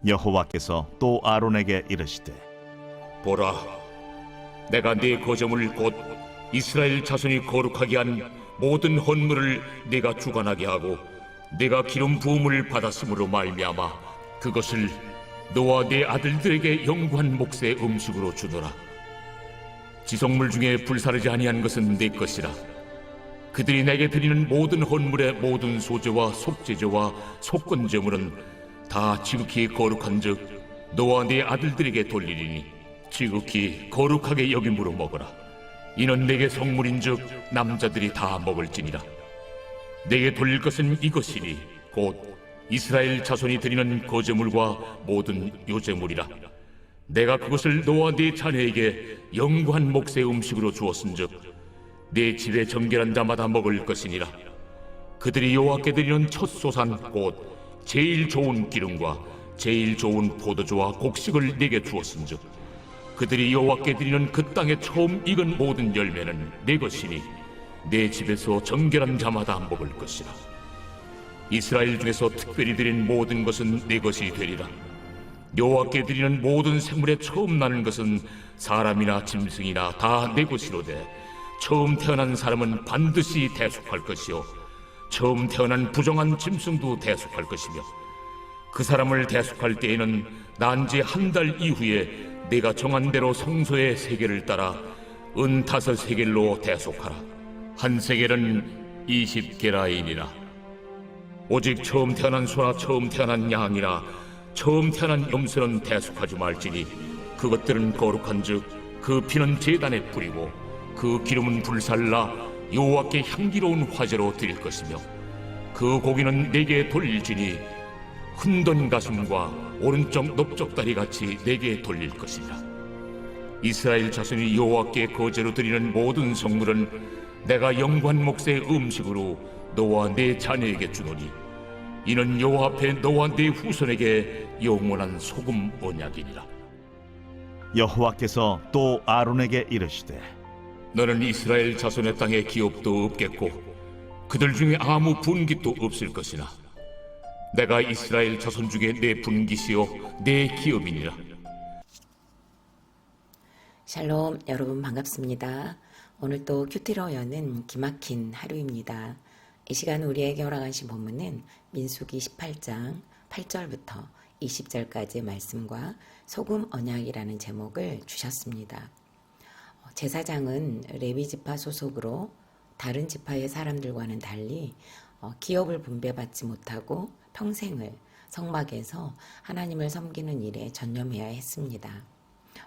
여호와께서 또 아론에게 이르시되 보라, 내가 네 거점을 곧 이스라엘 자손이 거룩하게 한 모든 헌물을 네가 주관하게 하고 네가 기름 부음을 받았으므로 말미암아 그것을 너와 네 아들들에게 영구한 몫의 음식으로 주노라. 지속물 중에 불사르지 아니한 것은 네 것이라. 그들이 내게 드리는 모든 헌물의 모든 소제와 속제제와 속건제물은 다 지극히 거룩한즉 너와 네 아들들에게 돌리리니 지극히 거룩하게 여김으로 먹어라. 이는 내게 성물인즉 남자들이 다 먹을지니라. 내게 돌릴 것은 이것이니 곧 이스라엘 자손이 드리는 거제물과 모든 요제물이라. 내가 그것을 너와 네 자녀에게 영구한 몫의 음식으로 주었은즉 네 집에 정결한 자마다 먹을 것이니라. 그들이 여호와께 드리는 첫 소산 곧 제일 좋은 기름과 제일 좋은 포도주와 곡식을 네게 주었은즉 그들이 여호와께 드리는 그 땅에 처음 익은 모든 열매는 네 것이니 내 집에서 정결한 자마다 먹을 것이라. 이스라엘 중에서 특별히 드린 모든 것은 네 것이 되리라. 여호와께 드리는 모든 생물에 처음 나는 것은 사람이나 짐승이나 다 네 것이로되 처음 태어난 사람은 반드시 대속할 것이요 처음 태어난 부정한 짐승도 대속할 것이며 그 사람을 대속할 때에는 난 지 한 달 이후에 네가 정한 대로 성소의 세겔을 따라 은 5세겔로 대속하라. 한 세겔은 20게라인이라. 오직 처음 태어난 소나 처음 태어난 양이나 처음 태어난 염소는 대속하지 말지니 그것들은 거룩한즉 그 피는 제단에 뿌리고 그 기름은 불살라 여호와께 향기로운 화제로 드릴 것이며 그 고기는 내게 돌릴지니 흔든 가슴과 오른쪽 넓적다리 같이 내게 돌릴 것이라. 이스라엘 자손이 여호와께 거제로 드리는 모든 성물은 내가 영구한 몫의 음식으로 너와 네 자녀에게 주노니 이는 여호와 앞에 너와 네 후손에게 영원한 소금 언약이니라. 여호와께서 또 아론에게 이르시되 너는 이스라엘 자손의 땅에 기업도 없겠고 그들 중에 아무 분깃도 없을 것이나 내가 이스라엘 자손 중에 내 분깃이요 내 기업이니라. 샬롬, 여러분 반갑습니다. 오늘 또 큐티로 여는 기막힌 하루입니다. 이 시간 우리에게 허락하신 본문은 민수기 18장 8절부터 20절까지의 말씀과 소금 언약이라는 제목을 주셨습니다. 제사장은 레위 지파 소속으로 다른 지파의 사람들과는 달리 기업을 분배받지 못하고 평생을 성막에서 하나님을 섬기는 일에 전념해야 했습니다.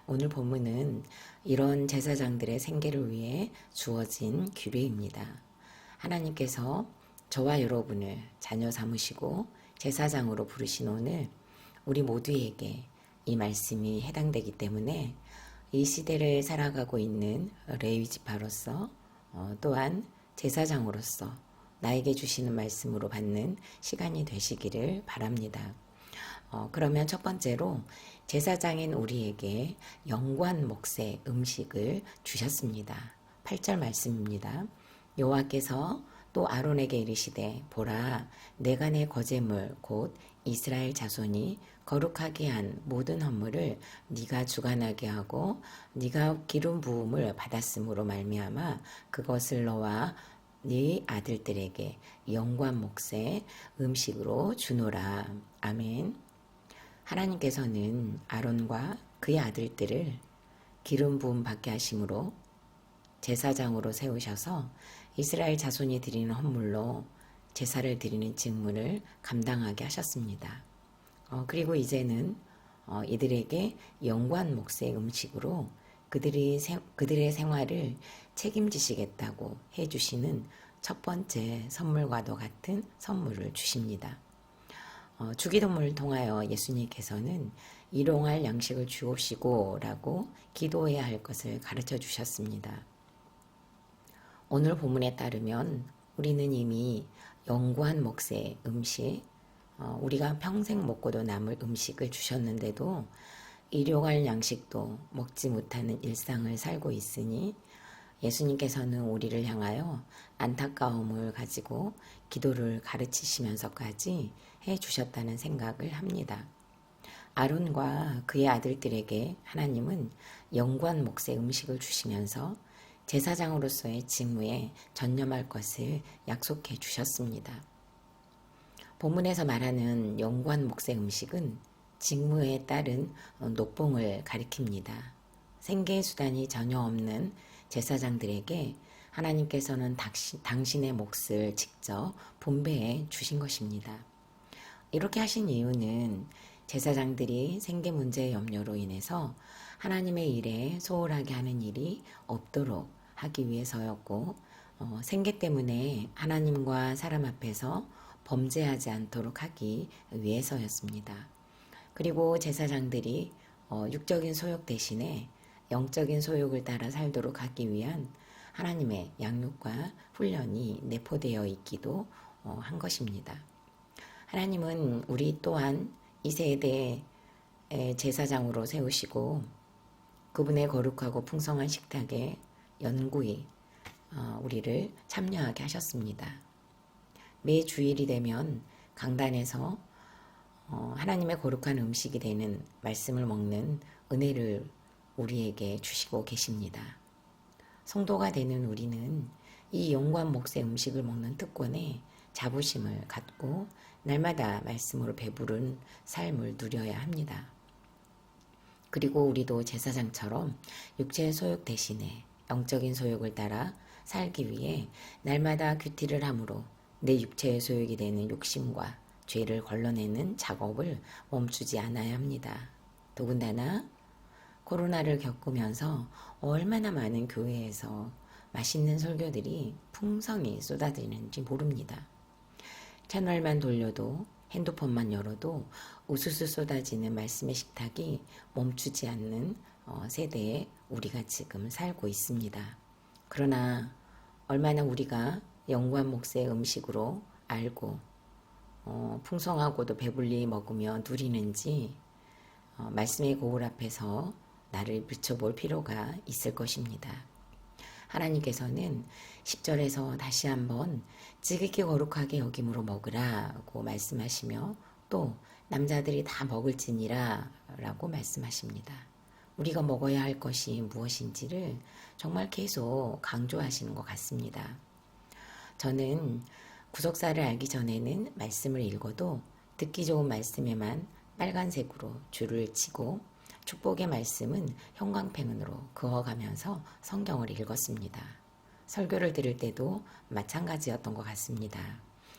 오늘 본문은 이런 제사장들의 생계를 위해 주어진 규례입니다. 하나님께서 저와 여러분을 자녀 삼으시고 제사장으로 부르신 오늘 우리 모두에게 이 말씀이 해당되기 때문에 이 시대를 살아가고 있는 레위 지파로서 또한 제사장으로서 나에게 주시는 말씀으로 받는 시간이 되시기를 바랍니다. 그러면 첫 번째로 제사장인 우리에게 영구한 몫의 음식을 주셨습니다. 8절 말씀입니다. 여호와께서 또 아론에게 이르시되 보라 내가 내 거제물 곧 이스라엘 자손이 거룩하게 한 모든 헌물을 네가 주관하게 하고 네가 기름 부음을 받았으므로 말미암아 그것을 너와 네 아들들에게 영구한 몫의 음식으로 주노라. 아멘. 하나님께서는 아론과 그의 아들들을 기름 부음 받게 하심으로 제사장으로 세우셔서 이스라엘 자손이 드리는 헌물로 제사를 드리는 직무를 감당하게 하셨습니다. 그리고 이제는 이들에게 영구한 몫의 음식으로 그들의 생활을 책임지시겠다고 해주시는 첫 번째 선물과도 같은 선물을 주십니다. 주기도문을 통하여 예수님께서는 일용할 양식을 주옵시고 라고 기도해야 할 것을 가르쳐 주셨습니다. 오늘 본문에 따르면 우리는 이미 영구한 몫의 음식, 우리가 평생 먹고도 남을 음식을 주셨는데도 일용할 양식도 먹지 못하는 일상을 살고 있으니 예수님께서는 우리를 향하여 안타까움을 가지고 기도를 가르치시면서까지 해주셨다는 생각을 합니다. 아론과 그의 아들들에게 하나님은 영관 몫의 음식을 주시면서 제사장으로서의 직무에 전념할 것을 약속해 주셨습니다. 본문에서 말하는 영관 몫의 음식은 직무에 따른 녹봉을 가리킵니다. 생계 수단이 전혀 없는 제사장들에게 하나님께서는 당신의 몫을 직접 분배해 주신 것입니다. 이렇게 하신 이유는 제사장들이 생계 문제의 염려로 인해서 하나님의 일에 소홀하게 하는 일이 없도록 하기 위해서였고, 생계 때문에 하나님과 사람 앞에서 범죄하지 않도록 하기 위해서였습니다. 그리고 제사장들이 육적인 소욕 대신에 영적인 소욕을 따라 살도록 하기 위한 하나님의 양육과 훈련이 내포되어 있기도 한 것입니다. 하나님은 우리 또한 이 세대의 제사장으로 세우시고 그분의 거룩하고 풍성한 식탁에 연구히 우리를 참여하게 하셨습니다. 매 주일이 되면 강단에서 하나님의 거룩한 음식이 되는 말씀을 먹는 은혜를 우리에게 주시고 계십니다. 성도가 되는 우리는 이 영관 몫의 음식을 먹는 특권에 자부심을 갖고 날마다 말씀으로 배부른 삶을 누려야 합니다. 그리고 우리도 제사장처럼 육체의 소욕 대신에 영적인 소욕을 따라 살기 위해 날마다 규티를 함으로 내 육체의 소욕이 되는 욕심과 죄를 걸러내는 작업을 멈추지 않아야 합니다. 더군다나 코로나를 겪으면서 얼마나 많은 교회에서 맛있는 설교들이 풍성히 쏟아지는지 모릅니다. 채널만 돌려도 핸드폰만 열어도 우수수 쏟아지는 말씀의 식탁이 멈추지 않는 세대에 우리가 지금 살고 있습니다. 그러나 얼마나 우리가 영관 몫의 음식으로 알고 풍성하고도 배불리 먹으며 누리는지 말씀의 거울 앞에서 나를 비춰볼 필요가 있을 것입니다. 하나님께서는 10절에서 다시 한번 지극히 거룩하게 여김으로 먹으라고 말씀하시며 또 남자들이 다 먹을지니라 라고 말씀하십니다. 우리가 먹어야 할 것이 무엇인지를 정말 계속 강조하시는 것 같습니다. 저는 구속사를 알기 전에는 말씀을 읽어도 듣기 좋은 말씀에만 빨간색으로 줄을 치고 축복의 말씀은 형광펜으로 그어가면서 성경을 읽었습니다. 설교를 들을 때도 마찬가지였던 것 같습니다.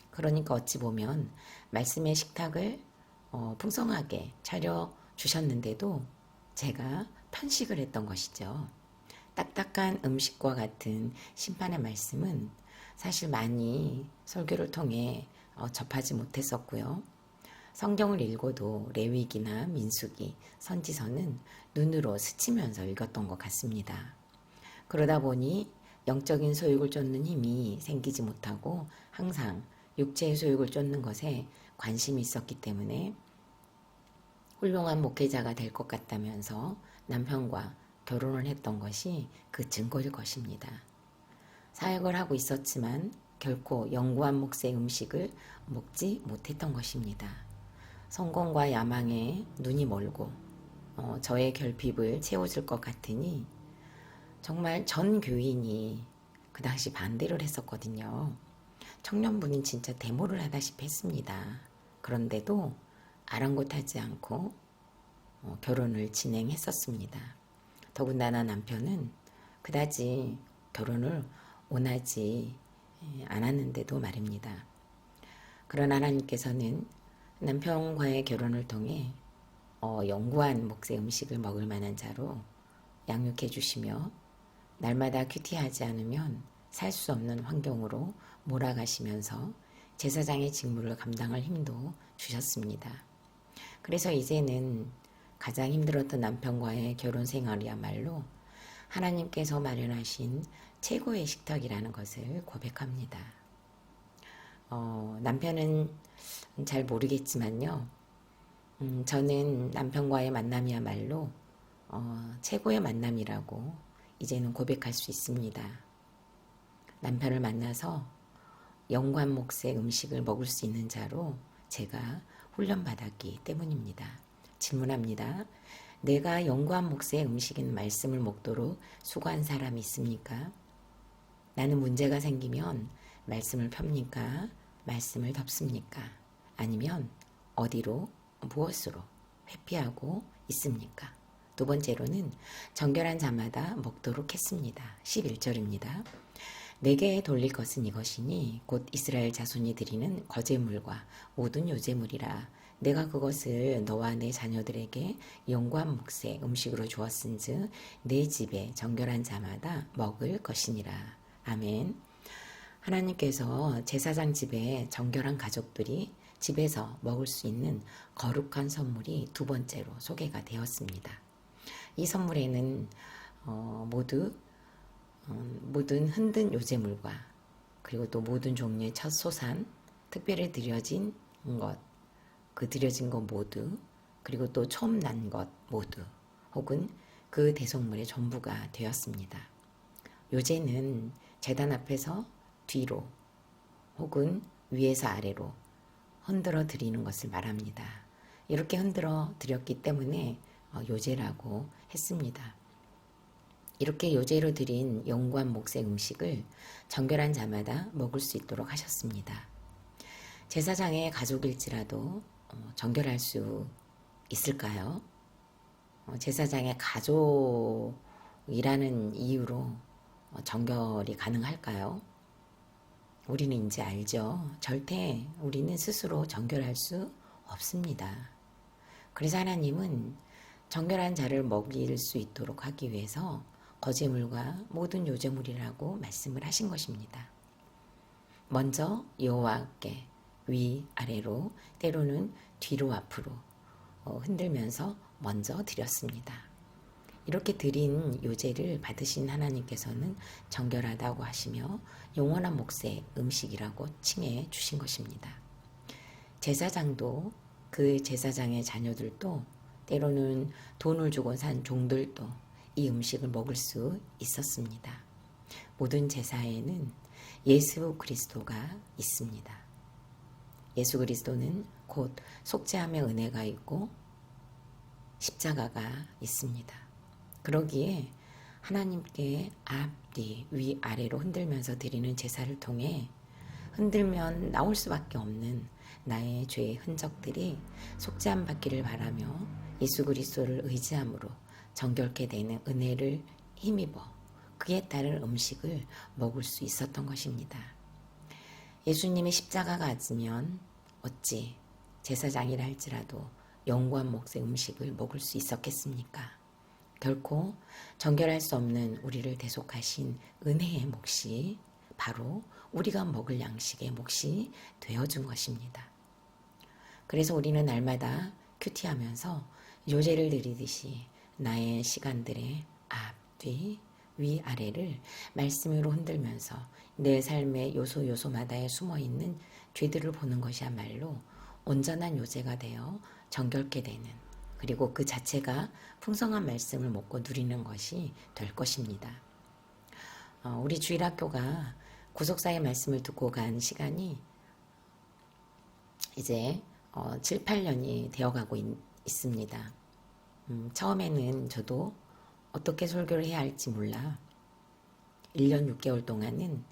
그러니까 어찌 보면 말씀의 식탁을 풍성하게 차려주셨는데도 제가 편식을 했던 것이죠. 딱딱한 음식과 같은 심판의 말씀은 사실 많이 설교를 통해 접하지 못했었고요. 성경을 읽어도 레위기나 민수기, 선지서는 눈으로 스치면서 읽었던 것 같습니다. 그러다 보니 영적인 소욕을 쫓는 힘이 생기지 못하고 항상 육체의 소욕을 쫓는 것에 관심이 있었기 때문에 훌륭한 목회자가 될 것 같다면서 남편과 결혼을 했던 것이 그 증거일 것입니다. 사역을 하고 있었지만 결코 영구한 몫의 음식을 먹지 못했던 것입니다. 성공과 야망에 눈이 멀고 저의 결핍을 채워줄 것 같으니 정말 전 교인이 그 당시 반대를 했었거든요. 청년부는 진짜 데모를 하다시피 했습니다. 그런데도 아랑곳하지 않고 결혼을 진행했었습니다. 더군다나 남편은 그다지 결혼을 원하지 않았는데도 말입니다. 그러나 하나님께서는 남편과의 결혼을 통해 영구한 몫의 음식을 먹을 만한 자로 양육해 주시며 날마다 큐티하지 않으면 살 수 없는 환경으로 몰아가시면서 제사장의 직무를 감당할 힘도 주셨습니다. 그래서 이제는 가장 힘들었던 남편과의 결혼 생활이야말로 하나님께서 마련하신 최고의 식탁이라는 것을 고백합니다. 남편은 잘 모르겠지만요. 저는 남편과의 만남이야말로 최고의 만남이라고 이제는 고백할 수 있습니다. 남편을 만나서 영관 몫의 음식을 먹을 수 있는 자로 제가 훈련받았기 때문입니다. 질문합니다. 내가 연구한 몫의 음식인 말씀을 먹도록 수고한 사람이 있습니까? 나는 문제가 생기면 말씀을 펴니까? 말씀을 덮습니까? 아니면 어디로, 무엇으로 회피하고 있습니까? 두 번째로는 정결한 자마다 먹도록 했습니다. 11절입니다. 내게 돌릴 것은 이것이니 곧 이스라엘 자손이 드리는 거제물과 모든 요제물이라. 내가 그것을 너와 내 자녀들에게 영구한 몫의 음식으로 주었은즉 내 집에 정결한 자마다 먹을 것이니라. 아멘. 하나님께서 제사장 집에 정결한 가족들이 집에서 먹을 수 있는 거룩한 선물이 두 번째로 소개가 되었습니다. 이 선물에는 모든 흔든 요제물과 그리고 또 모든 종류의 첫 소산, 특별히 드려진 것, 그 드려진 것 모두, 그리고 또 처음 난 것 모두, 혹은 그 대속물의 전부가 되었습니다. 요제는 제단 앞에서 뒤로 혹은 위에서 아래로 흔들어 드리는 것을 말합니다. 이렇게 흔들어 드렸기 때문에 요제라고 했습니다. 이렇게 요제로 드린 영구한 몫의 음식을 정결한 자마다 먹을 수 있도록 하셨습니다. 제사장의 가족일지라도 정결할 수 있을까요? 제사장의 가족이라는 이유로 정결이 가능할까요? 우리는 이제 알죠. 절대 우리는 스스로 정결할 수 없습니다. 그래서 하나님은 정결한 자를 먹일 수 있도록 하기 위해서 거제물과 모든 요제물이라고 말씀을 하신 것입니다. 먼저 여호와께 위아래로 때로는 뒤로 앞으로 흔들면서 먼저 드렸습니다. 이렇게 드린 요제를 받으신 하나님께서는 정결하다고 하시며 영원한 몫의 음식이라고 칭해 주신 것입니다. 제사장도 그 제사장의 자녀들도 때로는 돈을 주고 산 종들도 이 음식을 먹을 수 있었습니다. 모든 제사에는 예수 그리스도가 있습니다. 예수 그리스도는 곧 속죄함의 은혜가 있고 십자가가 있습니다. 그러기에 하나님께 앞, 뒤, 위, 아래로 흔들면서 드리는 제사를 통해 흔들면 나올 수밖에 없는 나의 죄의 흔적들이 속죄함 받기를 바라며 예수 그리스도를 의지함으로 정결케 되는 은혜를 힘입어 그에 따른 음식을 먹을 수 있었던 것입니다. 예수님의 십자가가 아니면 어찌 제사장이라 할지라도 영구한 몫의 음식을 먹을 수 있었겠습니까? 결코 정결할 수 없는 우리를 대속하신 은혜의 몫이 바로 우리가 먹을 양식의 몫이 되어준 것입니다. 그래서 우리는 날마다 큐티하면서 요제를 드리듯이 나의 시간들의 앞, 뒤, 위, 아래를 말씀으로 흔들면서 내 삶의 요소마다에 숨어있는 죄들을 보는 것이야말로 온전한 요제가 되어 정결케 되는, 그리고 그 자체가 풍성한 말씀을 먹고 누리는 것이 될 것입니다. 우리 주일학교가 구속사의 말씀을 듣고 간 시간이 이제 7, 8년이 되어가고 있습니다. 처음에는 저도 어떻게 설교를 해야 할지 몰라 1년 6개월 동안은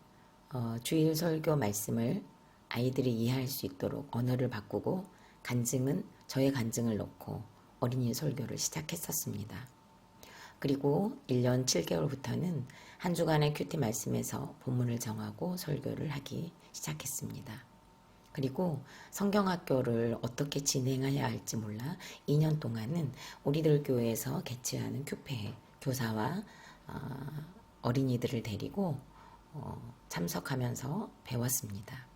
주일 설교 말씀을 아이들이 이해할 수 있도록 언어를 바꾸고 저의 간증을 넣고 어린이 설교를 시작했었습니다. 그리고 1년 7개월부터는 한 주간의 큐티 말씀에서 본문을 정하고 설교를 하기 시작했습니다. 그리고 성경학교를 어떻게 진행해야 할지 몰라 2년 동안은 우리들 교회에서 개최하는 큐페에 교사와 어린이들을 데리고 참석하면서 배웠습니다.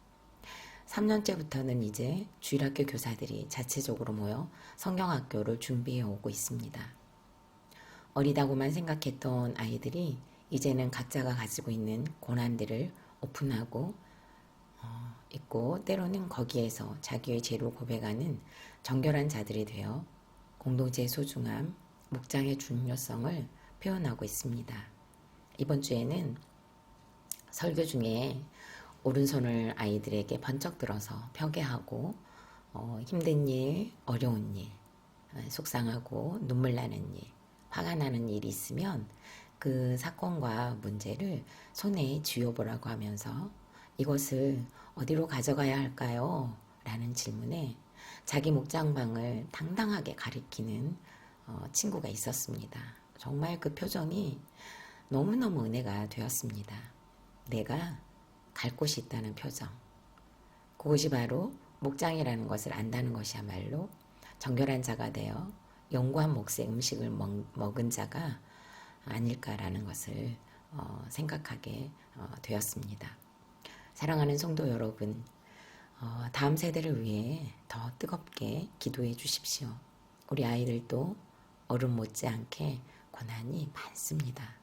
3년째부터는 이제 주일학교 교사들이 자체적으로 모여 성경학교를 준비해 오고 있습니다. 어리다고만 생각했던 아이들이 이제는 각자가 가지고 있는 고난들을 오픈하고 있고, 때로는 거기에서 자기의 죄를 고백하는 정결한 자들이 되어 공동체의 소중함, 목장의 중요성을 표현하고 있습니다. 이번 주에는 설교 중에 오른손을 아이들에게 번쩍 들어서 펴게 하고 힘든 일, 어려운 일, 속상하고 눈물 나는 일, 화가 나는 일이 있으면 그 사건과 문제를 손에 쥐어보라고 하면서 이것을 어디로 가져가야 할까요? 라는 질문에 자기 목장방을 당당하게 가리키는 친구가 있었습니다. 정말 그 표정이 너무너무 은혜가 되었습니다. 내가 갈 곳이 있다는 표정. 그것이 바로 목장이라는 것을 안다는 것이야말로 정결한 자가 되어 영구한 몫의 음식을 먹은 자가 아닐까라는 것을 생각하게 되었습니다. 사랑하는 성도 여러분, 다음 세대를 위해 더 뜨겁게 기도해 주십시오. 우리 아이들도 어른 못지않게 고난이 많습니다.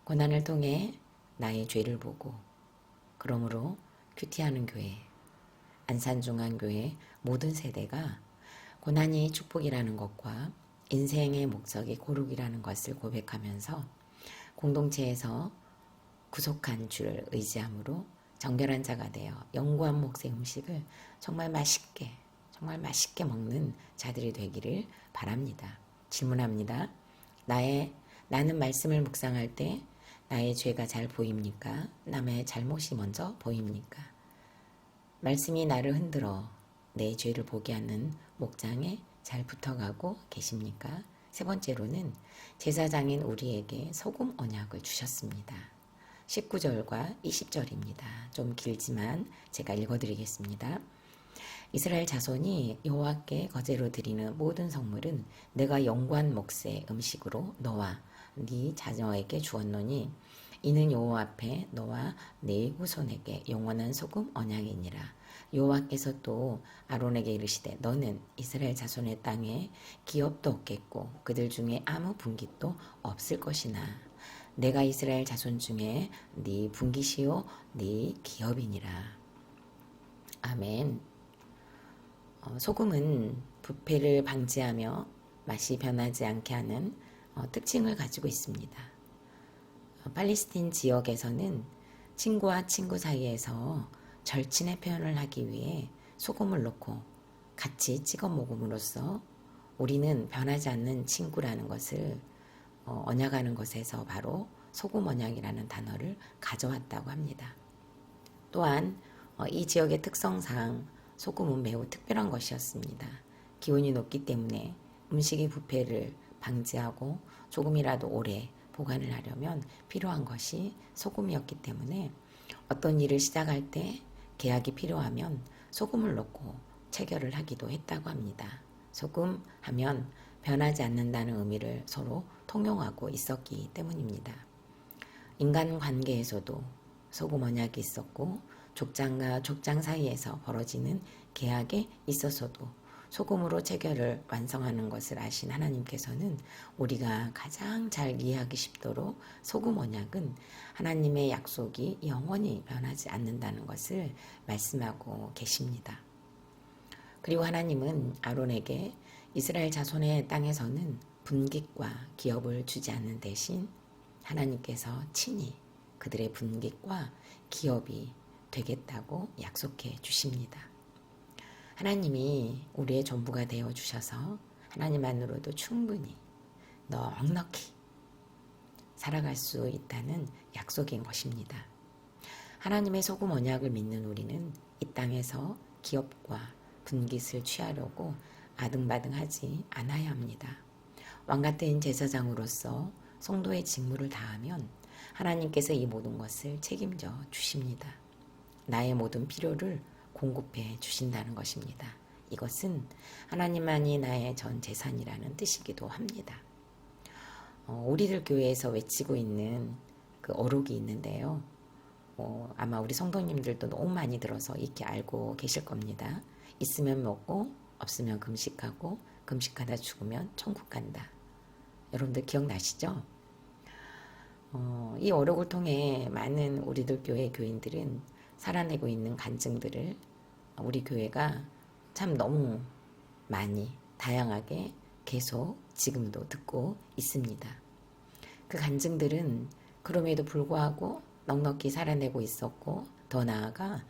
고난을 통해 나의 죄를 보고 그러므로 큐티하는 교회, 안산중앙교회 모든 세대가 고난이 축복이라는 것과 인생의 목적이 고룩이라는 것을 고백하면서 공동체에서 구속한 주를 의지함으로 정결한 자가 되어 영구한 몫의 음식을 정말 맛있게 먹는 자들이 되기를 바랍니다. 질문합니다. 나는 말씀을 묵상할 때 나의 죄가 잘 보입니까? 남의 잘못이 먼저 보입니까? 말씀이 나를 흔들어 내 죄를 보게 하는 목장에 잘 붙어가고 계십니까? 세 번째로는 제사장인 우리에게 소금 언약을 주셨습니다. 19절과 20절입니다. 좀 길지만 제가 읽어드리겠습니다. 이스라엘 자손이 여호와께 거제로 드리는 모든 성물은 내가 영구한 몫의 음식으로 너와 네 자녀에게 주었노니 이는 여호와 앞에 너와 네 후손에게 영원한 소금 언약이니라. 여호와께서 또 아론에게 이르시되 너는 이스라엘 자손의 땅에 기업도 없겠고 그들 중에 아무 분깃도 없을 것이나 내가 이스라엘 자손 중에 네 분깃이요 네 기업이니라. 아멘. 소금은 부패를 방지하며 맛이 변하지 않게 하는 특징을 가지고 있습니다. 팔레스틴 지역에서는 친구와 친구 사이에서 절친의 표현을 하기 위해 소금을 넣고 같이 찍어 먹음으로써 우리는 변하지 않는 친구라는 것을 언약하는 것에서 바로 소금 언약이라는 단어를 가져왔다고 합니다. 또한 이 지역의 특성상 소금은 매우 특별한 것이었습니다. 기온이 높기 때문에 음식의 부패를 방지하고 조금이라도 오래 보관을 하려면 필요한 것이 소금이었기 때문에 어떤 일을 시작할 때 계약이 필요하면 소금을 넣고 체결을 하기도 했다고 합니다. 소금 하면 변하지 않는다는 의미를 서로 통용하고 있었기 때문입니다. 인간 관계에서도 소금 언약이 있었고 족장과 족장 사이에서 벌어지는 계약에 있어서도 소금으로 체결을 완성하는 것을 아신 하나님께서는 우리가 가장 잘 이해하기 쉽도록 소금 언약은 하나님의 약속이 영원히 변하지 않는다는 것을 말씀하고 계십니다. 그리고 하나님은 아론에게 이스라엘 자손의 땅에서는 분깃과 기업을 주지 않는 대신 하나님께서 친히 그들의 분깃과 기업이 되겠다고 약속해 주십니다. 하나님이 우리의 전부가 되어 주셔서 하나님만으로도 충분히 넉넉히 살아갈 수 있다는 약속인 것입니다. 하나님의 소금 언약을 믿는 우리는 이 땅에서 기업과 분깃을 취하려고 아등바등하지 않아야 합니다. 왕같은 제사장으로서 성도의 직무를 다하면 하나님께서 이 모든 것을 책임져 주십니다. 나의 모든 필요를 공급해 주신다는 것입니다. 이것은 하나님만이 나의 전 재산이라는 뜻이기도 합니다. 우리들 교회에서 외치고 있는 그 어록이 있는데요. 아마 우리 성도님들도 너무 많이 들어서 익히 알고 계실 겁니다. 있으면 먹고 없으면 금식하고 금식하다 죽으면 천국 간다. 여러분들 기억나시죠? 이 어록을 통해 많은 우리들 교회 교인들은 살아내고 있는 간증들을 우리 교회가 참 너무 많이 다양하게 계속 지금도 듣고 있습니다. 그 간증들은 그럼에도 불구하고 넉넉히 살아내고 있었고 더 나아가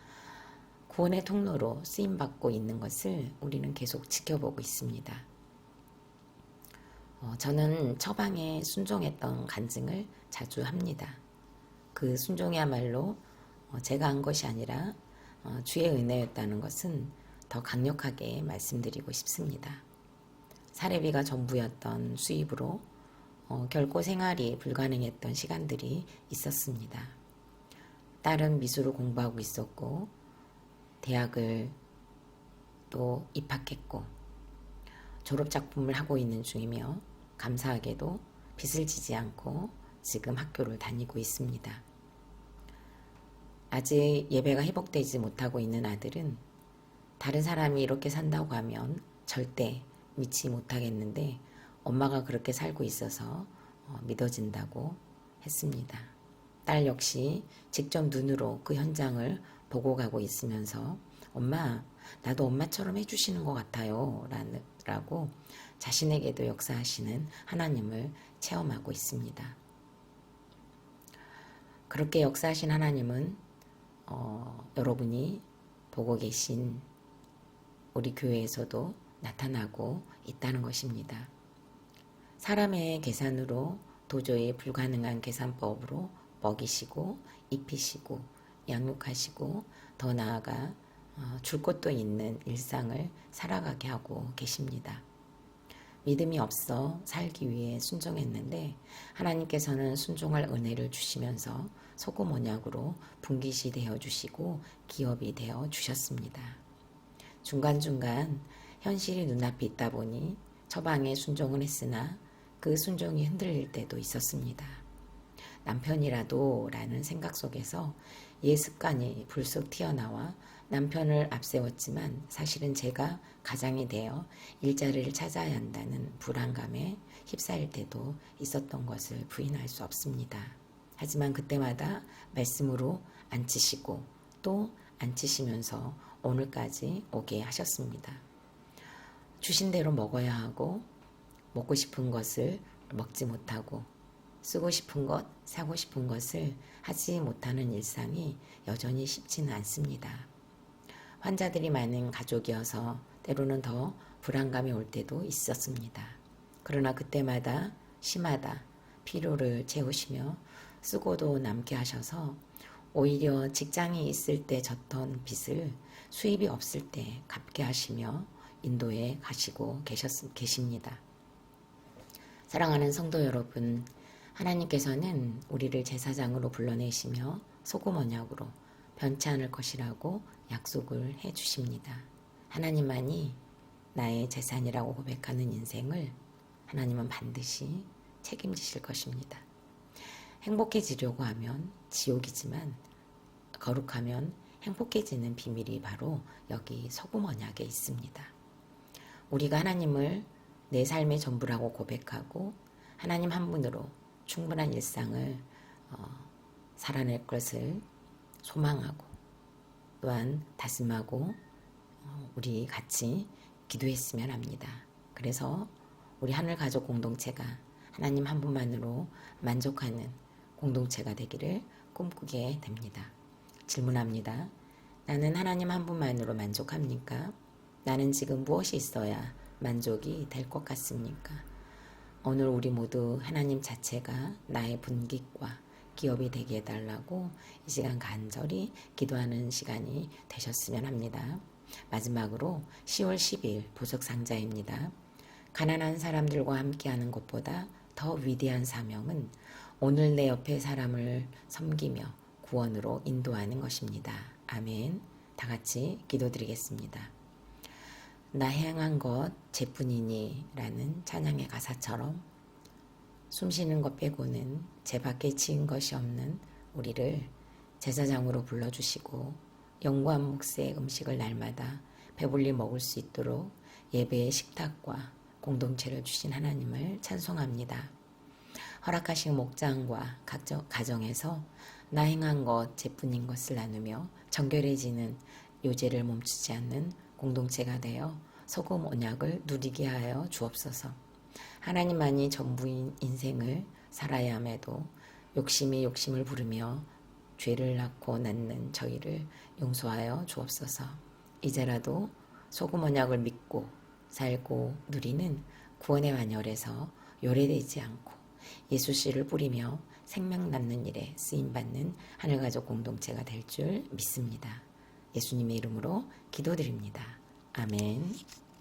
구원의 통로로 쓰임받고 있는 것을 우리는 계속 지켜보고 있습니다. 저는 처방에 순종했던 간증을 자주 합니다. 그 순종이야말로 제가 한 것이 아니라 주의 은혜였다는 것은 더 강력하게 말씀드리고 싶습니다. 사례비가 전부였던 수입으로 결코 생활이 불가능했던 시간들이 있었습니다. 딸은 미술을 공부하고 있었고 대학을 또 입학했고 졸업작품을 하고 있는 중이며 감사하게도 빚을 지지 않고 지금 학교를 다니고 있습니다. 아직 예배가 회복되지 못하고 있는 아들은 다른 사람이 이렇게 산다고 하면 절대 믿지 못하겠는데 엄마가 그렇게 살고 있어서 믿어진다고 했습니다. 딸 역시 직접 눈으로 그 현장을 보고 가고 있으면서 엄마, 나도 엄마처럼 해주시는 것 같아요 라고 자신에게도 역사하시는 하나님을 체험하고 있습니다. 그렇게 역사하신 하나님은 여러분이 보고 계신 우리 교회에서도 나타나고 있다는 것입니다. 사람의 계산으로 도저히 불가능한 계산법으로 먹이시고 입히시고 양육하시고 더 나아가 줄 것도 있는 일상을 살아가게 하고 계십니다. 믿음이 없어 살기 위해 순종했는데 하나님께서는 순종할 은혜를 주시면서 소금 언약으로 분깃이 되어 주시고 기업이 되어 주셨습니다. 중간중간 현실이 눈앞에 있다 보니 처방에 순종을 했으나 그 순종이 흔들릴 때도 있었습니다. 남편이라도 라는 생각 속에서 옛 습관이 불쑥 튀어나와 남편을 앞세웠지만 사실은 제가 가장이 되어 일자리를 찾아야 한다는 불안감에 휩싸일 때도 있었던 것을 부인할 수 없습니다. 하지만 그때마다 말씀으로 앉히시고 또 앉히시면서 오늘까지 오게 하셨습니다. 주신 대로 먹어야 하고 먹고 싶은 것을 먹지 못하고 쓰고 싶은 것, 사고 싶은 것을 하지 못하는 일상이 여전히 쉽지는 않습니다. 환자들이 많은 가족이어서 때로는 더 불안감이 올 때도 있었습니다. 그러나 그때마다 심하다, 필요를 채우시며 쓰고도 남게 하셔서 오히려 직장이 있을 때 졌던 빚을 수입이 없을 때 갚게 하시며 인도에 가시고 계십니다. 사랑하는 성도 여러분, 하나님께서는 우리를 제사장으로 불러내시며 소금 언약으로 변치 않을 것이라고 약속을 해주십니다. 하나님만이 나의 재산이라고 고백하는 인생을 하나님은 반드시 책임지실 것입니다. 행복해지려고 하면 지옥이지만 거룩하면 행복해지는 비밀이 바로 여기 소금 언약에 있습니다. 우리가 하나님을 내 삶의 전부라고 고백하고 하나님 한 분으로 충분한 일상을 살아낼 것을 소망하고 또한 다짐하고 우리 같이 기도했으면 합니다. 그래서 우리 하늘가족 공동체가 하나님 한 분만으로 만족하는 공동체가 되기를 꿈꾸게 됩니다. 질문합니다. 나는 하나님 한 분만으로 만족합니까? 나는 지금 무엇이 있어야 만족이 될 것 같습니까? 오늘 우리 모두 하나님 자체가 나의 분깃과 기업이 되게 해달라고 이 시간 간절히 기도하는 시간이 되셨으면 합니다. 마지막으로 10월 10일 보석상자입니다. 가난한 사람들과 함께하는 것보다 더 위대한 사명은 오늘 내 옆에 사람을 섬기며 구원으로 인도하는 것입니다. 아멘. 다 같이 기도드리겠습니다. 나 행한 것 제뿐이니 라는 찬양의 가사처럼 숨쉬는 것 빼고는 제 밖에 지은 것이 없는 우리를 제사장으로 불러주시고 영구한 몫의 음식을 날마다 배불리 먹을 수 있도록 예배의 식탁과 공동체를 주신 하나님을 찬송합니다. 허락하신 목장과 가정에서 나 행한 것 제뿐인 것을 나누며 정결해지는 요제를 멈추지 않는 공동체가 되어 소금 언약을 누리게 하여 주옵소서. 하나님만이 전부인 인생을 살아야 함에도 욕심이 욕심을 부르며 죄를 낳고 낳는 저희를 용서하여 주옵소서. 이제라도 소금 언약을 믿고 살고 누리는 구원의 완열에서 요래되지 않고 예수 씨를 뿌리며 생명 낳는 일에 쓰임받는 하늘가족 공동체가 될 줄 믿습니다. 예수님의 이름으로 기도드립니다. 아멘.